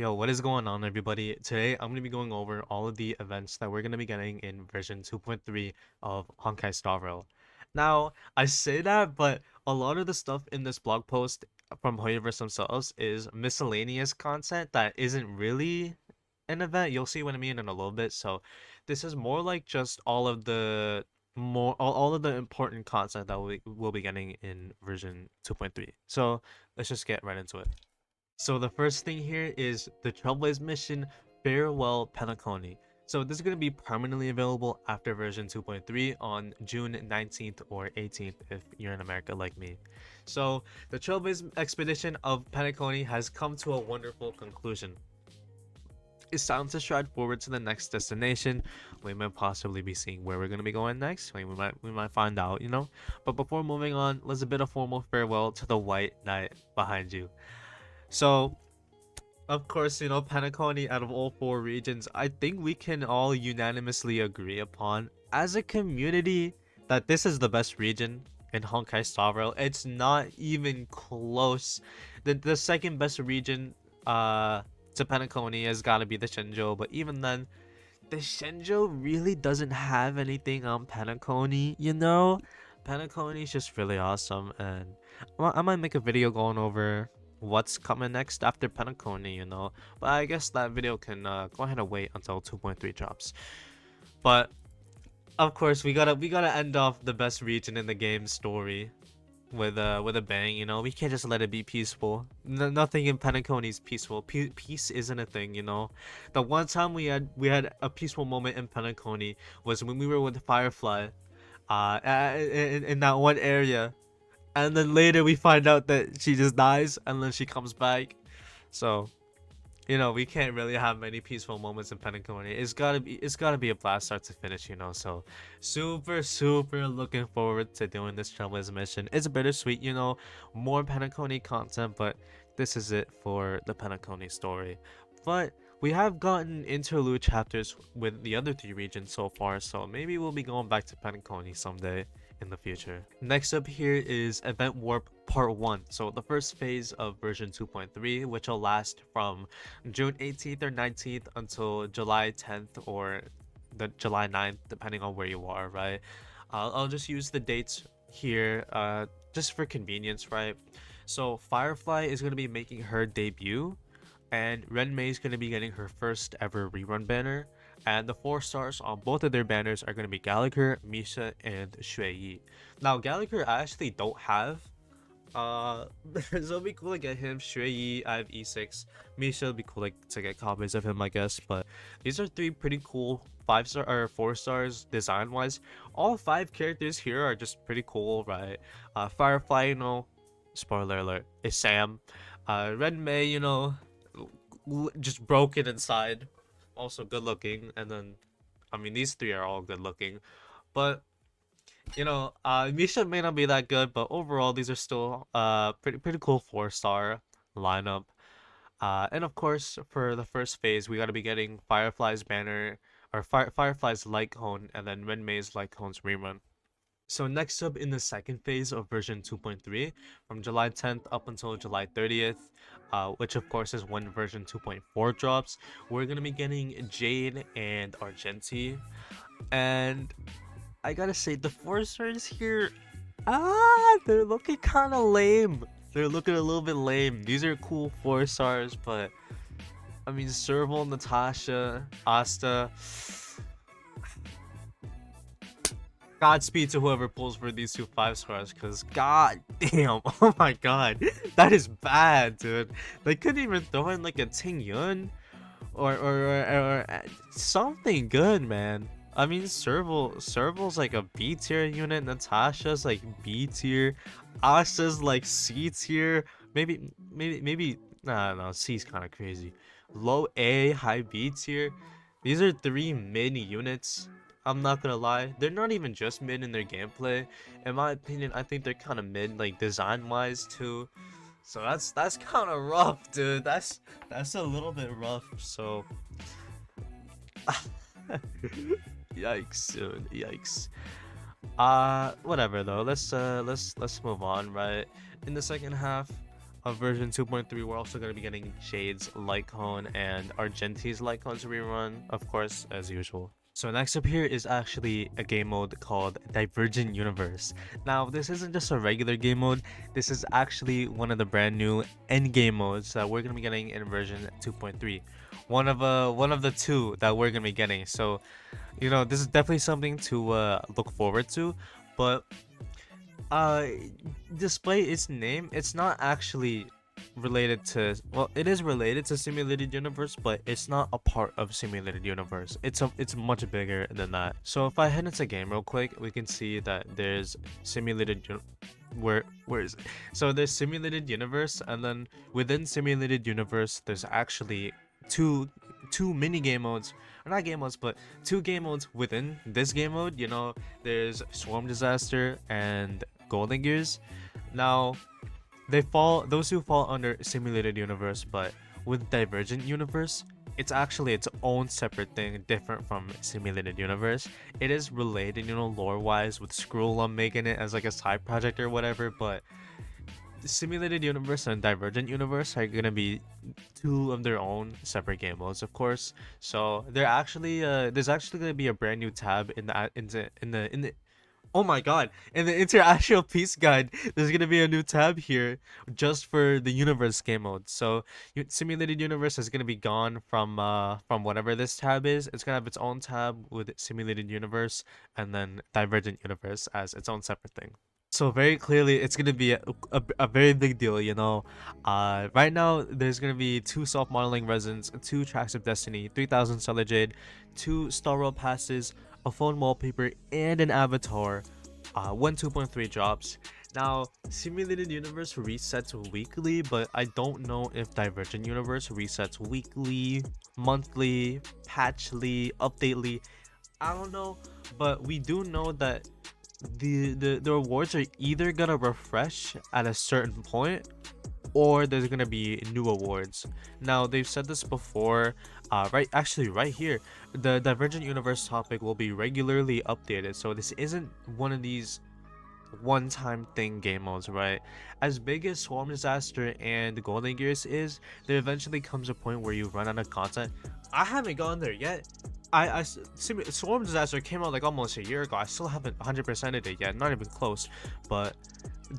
Yo, what is going on, everybody? Today, I'm going to be going over all of the events that we're going to be getting in version 2.3 of Honkai Star Rail. Now, I say that, but a lot of the stuff in this blog post from Hoyoverse themselves is miscellaneous content that isn't really an event. You'll see what I mean in a little bit. So, this is more like just all of the important content that we will be getting in version 2.3. So, let's just get right into it. So the first thing here is the Trailblaze mission Farewell Penacony. So this is going to be permanently available after version 2.3 on June 19th or 18th if you're in America like me. So the Trailblaze expedition of Penacony has come to a wonderful conclusion. It's time to stride forward to the next destination. We might possibly be seeing where we're going to be going next. We might find out, you know. But before moving on, let's bid a formal farewell to the White Knight behind you. So of course, Penacony out of all four regions, I think we can all unanimously agree upon as a community that this is the best region in Honkai Star Rail. It's not even close. The second best region to Penacony has got to be the Shenzhou, but even then, the Shenzhou really doesn't have anything on Penacony, you know? Penacony is just really awesome, and I might make a video going over what's coming next after Penacony, you know? But I guess that video can go ahead and wait until 2.3 drops. But of course, we gotta end off the best region in the game story with a bang, you know. We can't just let it be peaceful. Nothing in Penacony is peaceful. Peace isn't a thing, you know. The one time we had a peaceful moment in Penacony was when we were with Firefly in that one area, and then later we find out that she just dies and then she comes back. So we can't really have many peaceful moments in Penacony. It's gotta be a blast start to finish, you know. So super looking forward to doing this Trailblaze mission. It's bittersweet, you know, more Penacony content, but this is it for the Penacony story. But we have gotten interlude chapters with the other three regions so far, so maybe we'll be going back to Penacony someday in the future. Next up here is Event Warp Part 1. So the first phase of version 2.3, which will last from June 18th or 19th until July 10th or the July 9th, depending on where you are, right? I'll just use the dates here just for convenience, right? So Firefly is going to be making her debut, and Renmei is going to be getting her first ever rerun banner. And the 4 stars on both of their banners are going to be Gallagher, Misha, and Shui. Now, Gallagher I actually don't have. So it'd be cool to get him. Shui, I have E6. Misha would be cool to get copies of him, I guess. But these are 3 pretty cool 5-star or 4 stars design wise. All 5 characters here are just pretty cool, right? Firefly, you know, spoiler alert, is Sam. Renmei, you know, just broken inside, also good looking. And then I mean, these 3 are all good looking, but Misha may not be that good, but overall these are still pretty cool 4-star lineup. And of course, for the first phase, we got to be getting Firefly's banner or Firefly's light cone, and then Renmei's light cone's rerun. So next up in the second phase of version 2.3, from July 10th up until July 30th, which of course is when version 2.4 drops, we're gonna be getting Jade and Argenti. And I gotta say, the 4 stars here, they're looking kind of lame. They're looking a little bit lame. These are cool 4 stars, but I mean, Serval, Natasha, Asta. Godspeed to whoever pulls for these 2 5 stars, because god damn, oh my god, that is bad, dude. They couldn't even throw in like a Ting Yun or something good, man. I mean, Serval's like a B tier unit, Natasha's like B tier, Asta's like C tier, maybe, nah, no, C's kind of crazy. Low A, high B tier. These are 3 mid units. I'm not gonna lie, they're not even just mid in their gameplay. In my opinion, I think they're kind of mid, like design wise too. So that's kind of rough, dude. That's a little bit rough. So yikes, dude. Yikes. Whatever though. Let's move on, right? In the second half, of version 2.3, we're also going to be getting Shade's Lycone and Argenti's Lycone's rerun, of course, as usual. So next up here is actually a game mode called Divergent Universe. Now, this isn't just a regular game mode. This is actually one of the brand new end game modes that we're going to be getting in version 2.3. One of the two that we're going to be getting. So, this is definitely something to look forward to, but uh despite its name, it's not actually related to, well, it is related to simulated universe, but it's not a part of simulated universe. It's much bigger than that. So if I head into game real quick, we can see that there's simulated where is it? So there's simulated universe, and then within simulated universe there's actually two mini game modes, or not game modes, but two game modes within this game mode. There's Swarm Disaster and Golden Gears. Now, those two fall under simulated universe, but with Divergent Universe, it's actually its own separate thing, different from simulated universe. It is related, lore wise, with Scrollum making it as like a side project or whatever, but simulated universe and Divergent Universe are gonna be two of their own separate game modes, of course. So there's actually gonna be a brand new tab in the oh my god, in the International Peace Guide, there's gonna be a new tab here just for the universe game mode. So simulated universe is gonna be gone from whatever this tab is. It's gonna have its own tab with simulated universe, and then Divergent Universe as its own separate thing. So very clearly, it's gonna be a very big deal. Right now there's gonna be two self-modeling resins, two tracks of destiny, 3,000 stellar jade, two star roll passes, a phone wallpaper, and an avatar. When 2.3 drops. Now, simulated universe resets weekly, but I don't know if Divergent Universe resets weekly, monthly, patchly, updately. I don't know, but we do know that the rewards are either gonna refresh at a certain point, or there's gonna be new awards. Now, they've said this before, right here, the Divergent Universe topic will be regularly updated. So this isn't one of these one-time thing game modes, right? As big as Swarm Disaster and Golden Gears is, there eventually comes a point where you run out of content. I haven't gone there yet. Swarm Disaster came out like almost a year ago. I still haven't 100%ed it yet, not even close. But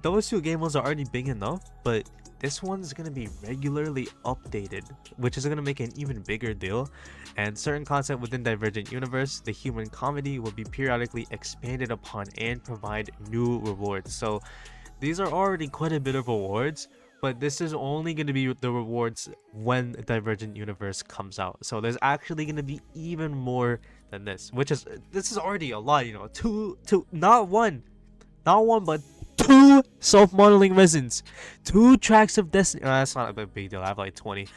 those two game modes are already big enough, but this one's gonna be regularly updated, which is gonna make an even bigger deal. And certain content within Divergent Universe, the human comedy, will be periodically expanded upon and provide new rewards. So these are already quite a bit of rewards, but this is only going to be the rewards when Divergent Universe comes out. So there's actually going to be even more than this is already a lot. Not one, but two self-modeling resins, two tracks of destiny. That's not a big deal. I have like 20,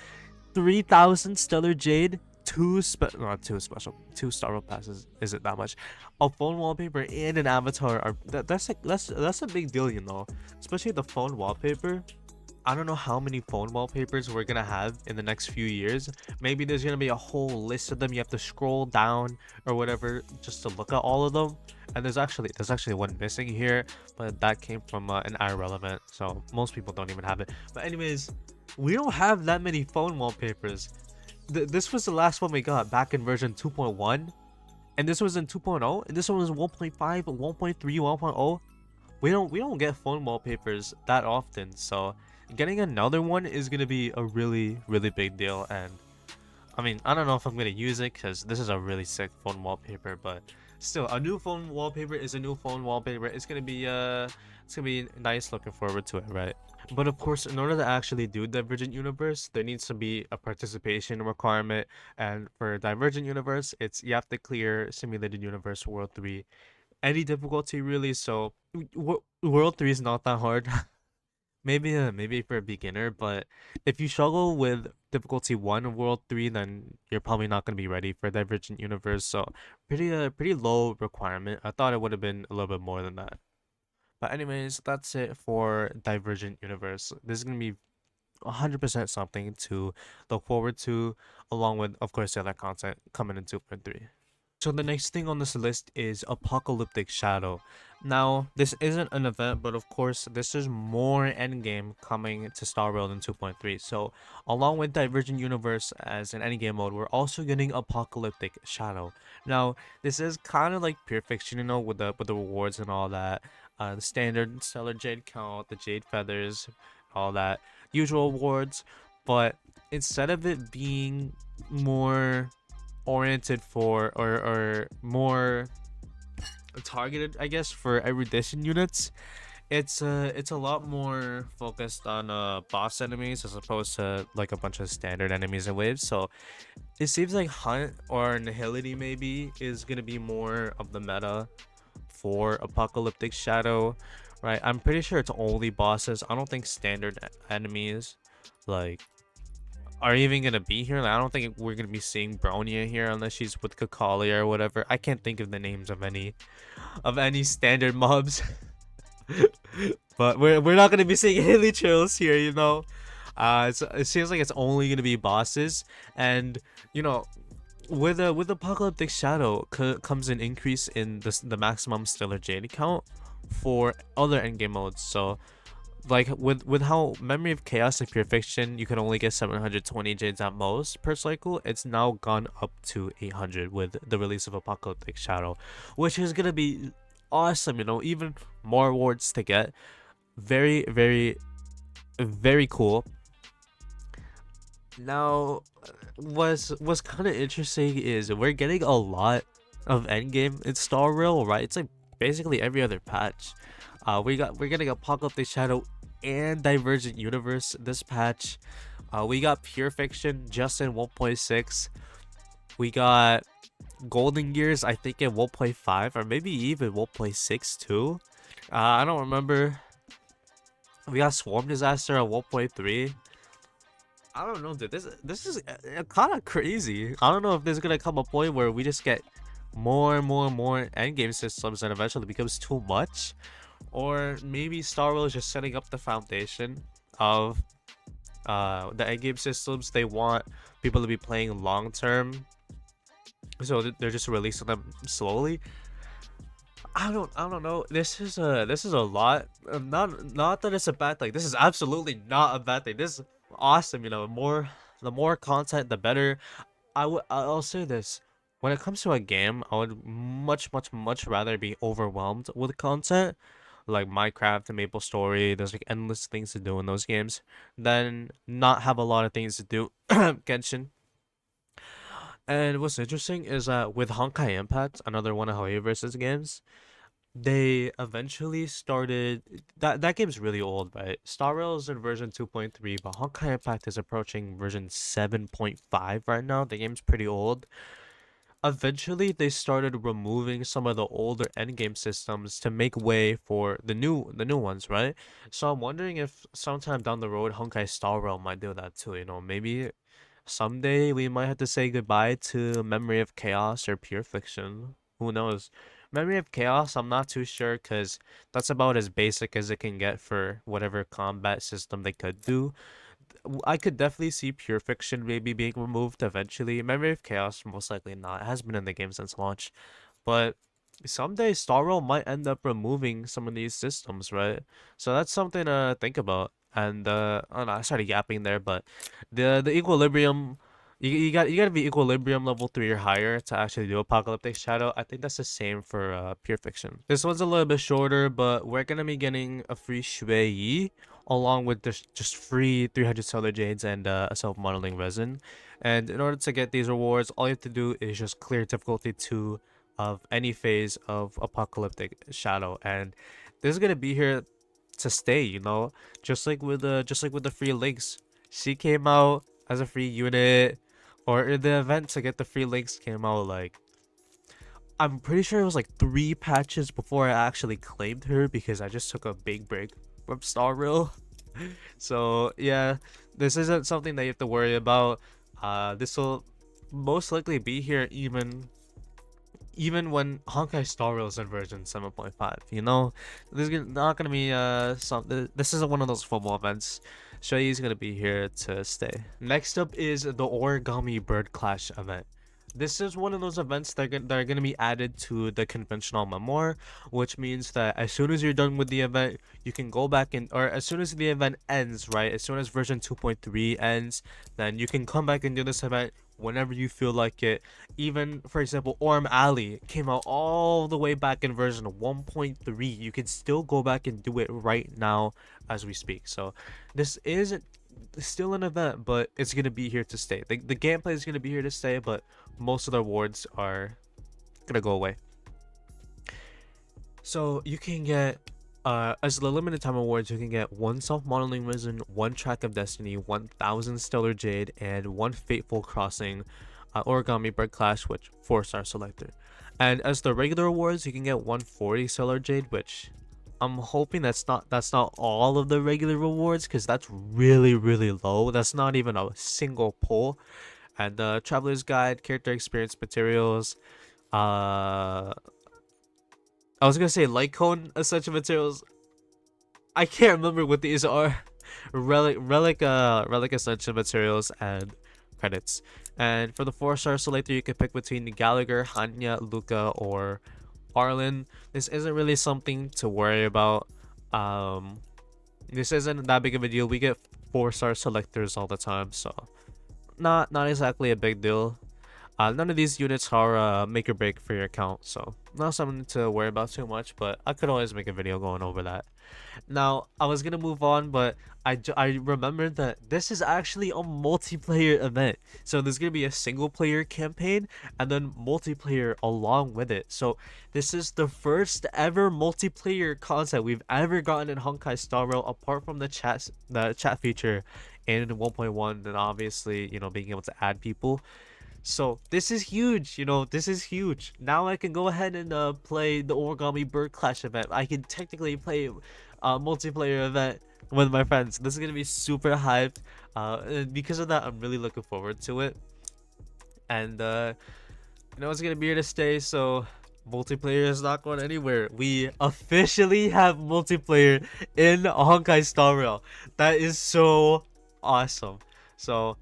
3,000 stellar jade, two star roll passes. Isn't that much? A phone wallpaper and an avatar are that's a big deal, especially the phone wallpaper. I don't know how many phone wallpapers we're gonna have in the next few years. Maybe there's gonna be a whole list of them. You have to scroll down or whatever just to look at all of them. And there's actually one missing here, but that came from an irrelevant, so most people don't even have it. But anyways, we don't have that many phone wallpapers. This was the last one we got back in version 2.1, and this was in 2.0, and this one was 1.5, 1.3, 1.0. We don't get phone wallpapers that often, so getting another one is gonna be a really, really big deal. And I mean, I don't know if I'm gonna use it because this is a really sick phone wallpaper, but still, a new phone wallpaper is a new phone wallpaper. It's gonna be nice. Looking forward to it, right? But of course, in order to actually do Divergent Universe, there needs to be a participation requirement. And for Divergent Universe, you have to clear Simulated Universe World 3, any difficulty really. So World 3 is not that hard. Maybe for a beginner, but if you struggle with difficulty 1 of World 3, then you're probably not going to be ready for Divergent Universe. So pretty low requirement. I thought it would have been a little bit more than that. But anyways, that's it for Divergent Universe. This is going to be 100% something to look forward to, along with, of course, the other content coming in 2.3. So the next thing on this list is Apocalyptic Shadow. Now, this isn't an event, but of course, this is more endgame coming to Star Rail in 2.3. So, along with Divergent Universe as an endgame mode, we're also getting Apocalyptic Shadow. Now, this is kind of like Pure Fiction, you know, with the rewards and all that. The standard Stellar Jade count, the Jade Feathers, all that usual awards. But instead of it being more oriented for or more targeted, I guess, for erudition units, it's a lot more focused on boss enemies as opposed to like a bunch of standard enemies and waves. So it seems like Hunt or Nihility maybe is gonna be more of the meta for Apocalyptic Shadow, right? I'm pretty sure it's only bosses. I don't think standard enemies like are even gonna be here. Like, I don't think we're gonna be seeing Bronya here unless she's with Kakali or whatever. I can't think of the names of any standard mobs. But we're not gonna be seeing Hilly Chills here, you know. It seems like it's only gonna be bosses, and you know, with Apocalyptic Shadow comes an increase in the maximum Stellar Jade count for other endgame modes. So like with how Memory of Chaos and Pure Fiction, you can only get 720 jades at most per cycle. It's now gone up to 800 with the release of Apocalyptic Shadow, which is gonna be awesome. You know, even more rewards to get. Very, very, very cool. Now, what's kind of interesting is we're getting a lot of endgame in Star Rail, right? It's like basically every other patch. We're getting Apocalyptic Shadow and Divergent Universe this patch. We got Pure Fiction just in 1.6. We got Golden Gears, I think in 1.5 or maybe even 1.6 too. I don't remember. We got Swarm Disaster at 1.3. I don't know, dude. This is kind of crazy. I don't know if there's gonna come a point where we just get more and more and more endgame systems and eventually it becomes too much, or maybe Star Wars is just setting up the foundation of the endgame systems they want people to be playing long term, so they're just releasing them slowly. I don't know. This is a lot. Not that it's a bad thing. This is absolutely not a bad thing. This is awesome. You know, the more content, the better. I'll say this. When it comes to a game, I would much rather be overwhelmed with content, like Minecraft and Maple Story. There's like endless things to do in those games, than not have a lot of things to do. Genshin. And what's interesting is that with Honkai Impact, another one of Hawaii versus games, they eventually started that game's really old, right? Star Rail is in version 2.3, but Honkai Impact is approaching version 7.5 right now. The game's pretty old. Eventually they started removing some of the older endgame systems to make way for the new ones, right? So I'm wondering if sometime down the road Honkai Star Rail might do that too, you know, maybe someday we might have to say goodbye to Memory of Chaos or Pure Fiction. Who knows? Memory of Chaos, I'm not too sure because that's about as basic as it can get for whatever combat system they could do. I could definitely see Pure Fiction maybe being removed eventually. Memory of Chaos, most likely not. It has been in the game since launch. But someday Star Rail might end up removing some of these systems, right? So that's something to think about. And I don't know, I started yapping there, but the equilibrium, you gotta be equilibrium level 3 or higher to actually do Apocalyptic Shadow. I think that's the same for Pure Fiction. This one's a little bit shorter, but we're gonna be getting a free Shui Yi along with this just free 300 solar jades and a self-modeling resin. And in order to get these rewards, all you have to do is just clear difficulty 2 of any phase of Apocalyptic Shadow, and this is gonna be here to stay, you know, just like with the free links. She came out as a free unit, or the event to get the free links came out like, I'm pretty sure it was like 3 patches before I actually claimed her because I just took a big break from Star Rail. So yeah, this isn't something that you have to worry about. This will most likely be here even when Honkai Star Rail is in version 7.5, you know, not gonna be this isn't one of those football events. Shui is gonna be here to stay. Next up is the Origami Bird Clash event. This is one of those events that are going to be added to the conventional memoir, which means that as soon as you're done with the event, you can go back and, or as soon as the event ends, right? As soon as version 2.3 ends, then you can come back and do this event whenever you feel like it. Even, for example, Orm Alley came out all the way back in version 1.3. You can still go back and do it right now as we speak. So this is still an event, but it's gonna be here to stay. The gameplay is gonna be here to stay, but most of the awards are gonna go away. So you can get, as the limited time awards, you can get one self-modeling risen, one track of destiny, 1,000 stellar jade, and one fateful crossing, origami bird clash, which 4-star selector. And as the regular awards, you can get 140 stellar jade, which I'm hoping that's not all of the regular rewards, because that's really low. That's not even a single pull. And the traveler's guide, character experience materials, I was gonna say light cone essential materials. I can't remember what these are. Relic essential materials and credits. And for the 4-star selector, you can pick between Gallagher, Hanya, Luca, or Arlen. This isn't really something to worry about. Um, this isn't that big of a deal. We get 4-star selectors all the time, so not exactly a big deal. None of these units are make or break for your account, so not something to worry about too much, but I could always make a video going over that. Now, I was gonna move on, but I remembered that this is actually a multiplayer event. So there's gonna be a single player campaign and then multiplayer along with it. So this is the first ever multiplayer content we've ever gotten in Honkai Star Rail, apart from the chat feature in 1.1, and obviously, being able to add people. So this is huge, this is huge. Now I can go ahead and play the Origami Bird Clash event. I can technically play a multiplayer event with my friends. This is gonna be super hyped. And because of that, I'm really looking forward to it. And it's gonna be here to stay. So multiplayer is not going anywhere. We officially have multiplayer in Honkai Star Rail. That is so awesome. So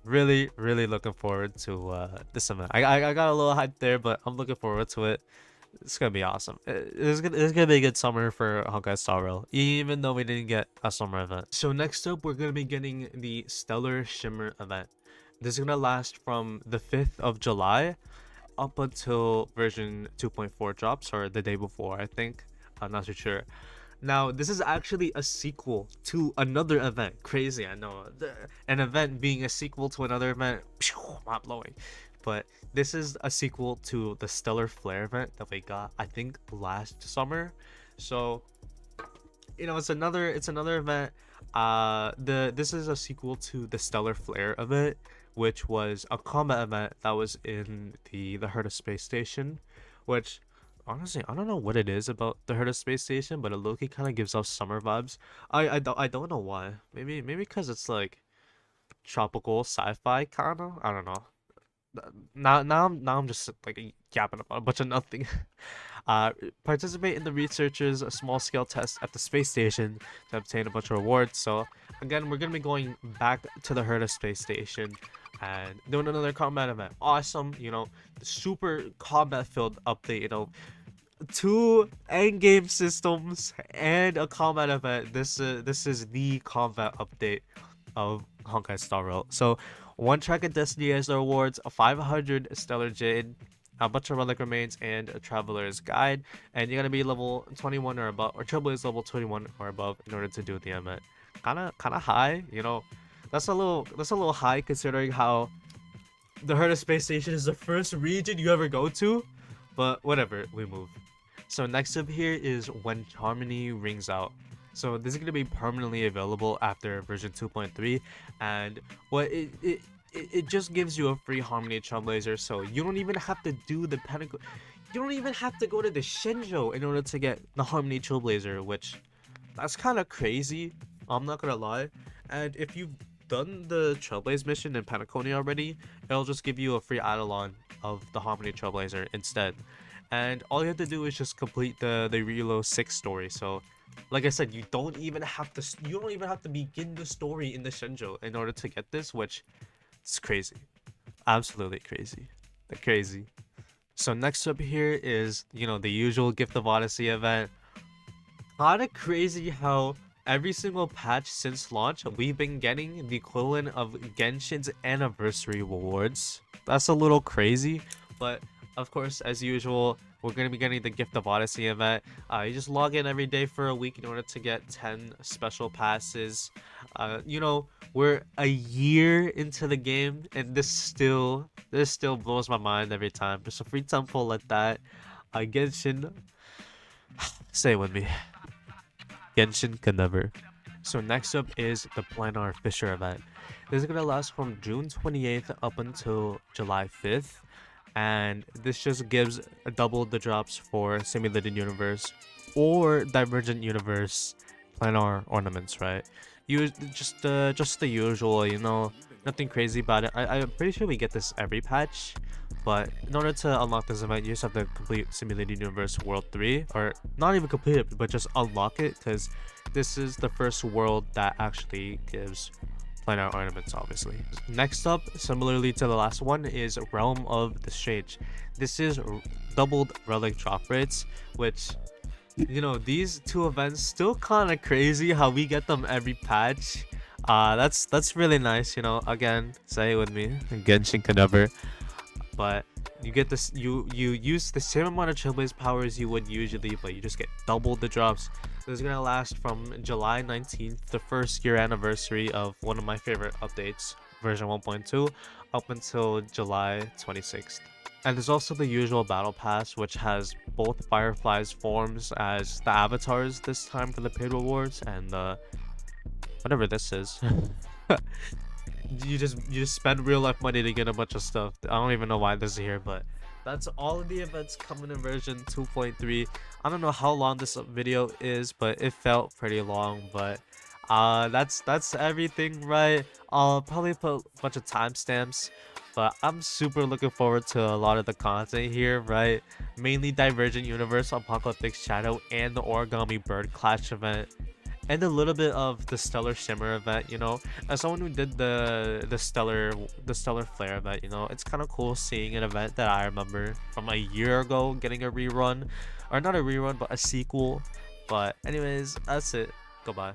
really looking forward to this event. I got a little hype there, but I'm looking forward to it. It's gonna be awesome. It's gonna be a good summer for Honkai Star Rail, even though we didn't get a summer event. So next up, we're gonna be getting the Stellar Shimmer event. This is gonna last from the 5th of July up until version 2.4 drops, or the day before, I think. I'm not too sure. Now, this is actually a sequel to another event. Crazy, I know. An event being a sequel to another event, not blowing. But this is a sequel to the Stellar Flare event that we got, I think, last summer. So, it's another event. This is a sequel to the Stellar Flare event, which was a combat event that was in the Heart of Space Station, which honestly, I don't know what it is about the Heart of Space Station, but it low-key kind of gives off summer vibes. I don't know why. Maybe because it's like tropical sci-fi kind of. I don't know. Now I'm just like yapping about a bunch of nothing. Uh, Participate in the researchers a small scale test at the space station to obtain a bunch of rewards. So again, we're gonna be going back to the Heart of Space Station and doing another combat event. Awesome, the super combat filled update. 2 endgame systems and a combat event. This is the combat update of Honkai Star Rail. So, one track of Destiny as the rewards, a 500 Stellar Jade, a bunch of relic remains, and a Traveler's Guide. And you're gonna be level 21 or above, or Traveler's level 21 or above in order to do the event. Kinda high, That's a little high considering how the Heart of Space Station is the first region you ever go to. But whatever, we move. So next up here is When Harmony Rings Out. So this is going to be permanently available after version 2.3, and it just gives you a free Harmony Trailblazer, so you don't even have to do the Pinnacle. You don't even have to go to the Shinjo in order to get the Harmony Trailblazer, which that's kind of crazy. I'm not gonna lie. And if you've done the Trailblaze mission in Penacony already, it'll just give you a free add-on of the Harmony Trailblazer instead. And all you have to do is just complete the Relo 6 story. So, like I said, you don't even have to begin the story in the Shinjo in order to get this, which is crazy, absolutely crazy. Crazy. So next up here is, the usual Gift of Odyssey event. Kinda crazy how every single patch since launch, we've been getting the equivalent of Genshin's anniversary rewards. That's a little crazy, but of course, as usual, we're gonna be getting the Gift of Odyssey event. You just log in every day for a week in order to get 10 special passes. We're a year into the game, and this still blows my mind every time. Just a free temple like that. Genshin, say it with me. Genshin can never. So next up is the Planar Fisher event. This is gonna last from June 28th up until July 5th, and this just gives double the drops for Simulated Universe or Divergent Universe planar ornaments, right? Just the usual, nothing crazy about it. I'm pretty sure we get this every patch, but in order to unlock this event, you just have to complete Simulated Universe World 3, or not even complete it, but just unlock it, because this is the first world that actually gives planar ornaments, obviously. Next up, similarly to the last one, is Realm of the Strange. This is doubled relic drop rates, which, these two events still kind of crazy how we get them every patch. That's really nice, again, say it with me, Genshin can never. But you get this, you use the same amount of Trailblaze powers you would usually, but you just get double the drops. This is gonna last from July 19th, the first year anniversary of one of my favorite updates, version 1.2, up until July 26th. And there's also the usual battle pass, which has both Firefly's forms as the avatars this time for the paid rewards, and whatever this is. You just spend real life money to get a bunch of stuff. I don't even know why this is here, but that's all of the events coming in version 2.3. I don't know how long this video is, but it felt pretty long. But that's everything, right? I'll probably put a bunch of timestamps, but I'm super looking forward to a lot of the content here, right? Mainly Divergent Universe, Apocalyptic Shadow, and the Origami Bird Clash event, and a little bit of the Stellar Shimmer event. As someone who did the stellar flare event, it's kind of cool seeing an event that I remember from a year ago getting a rerun, or not a rerun, but a sequel. But anyways, that's it. Goodbye.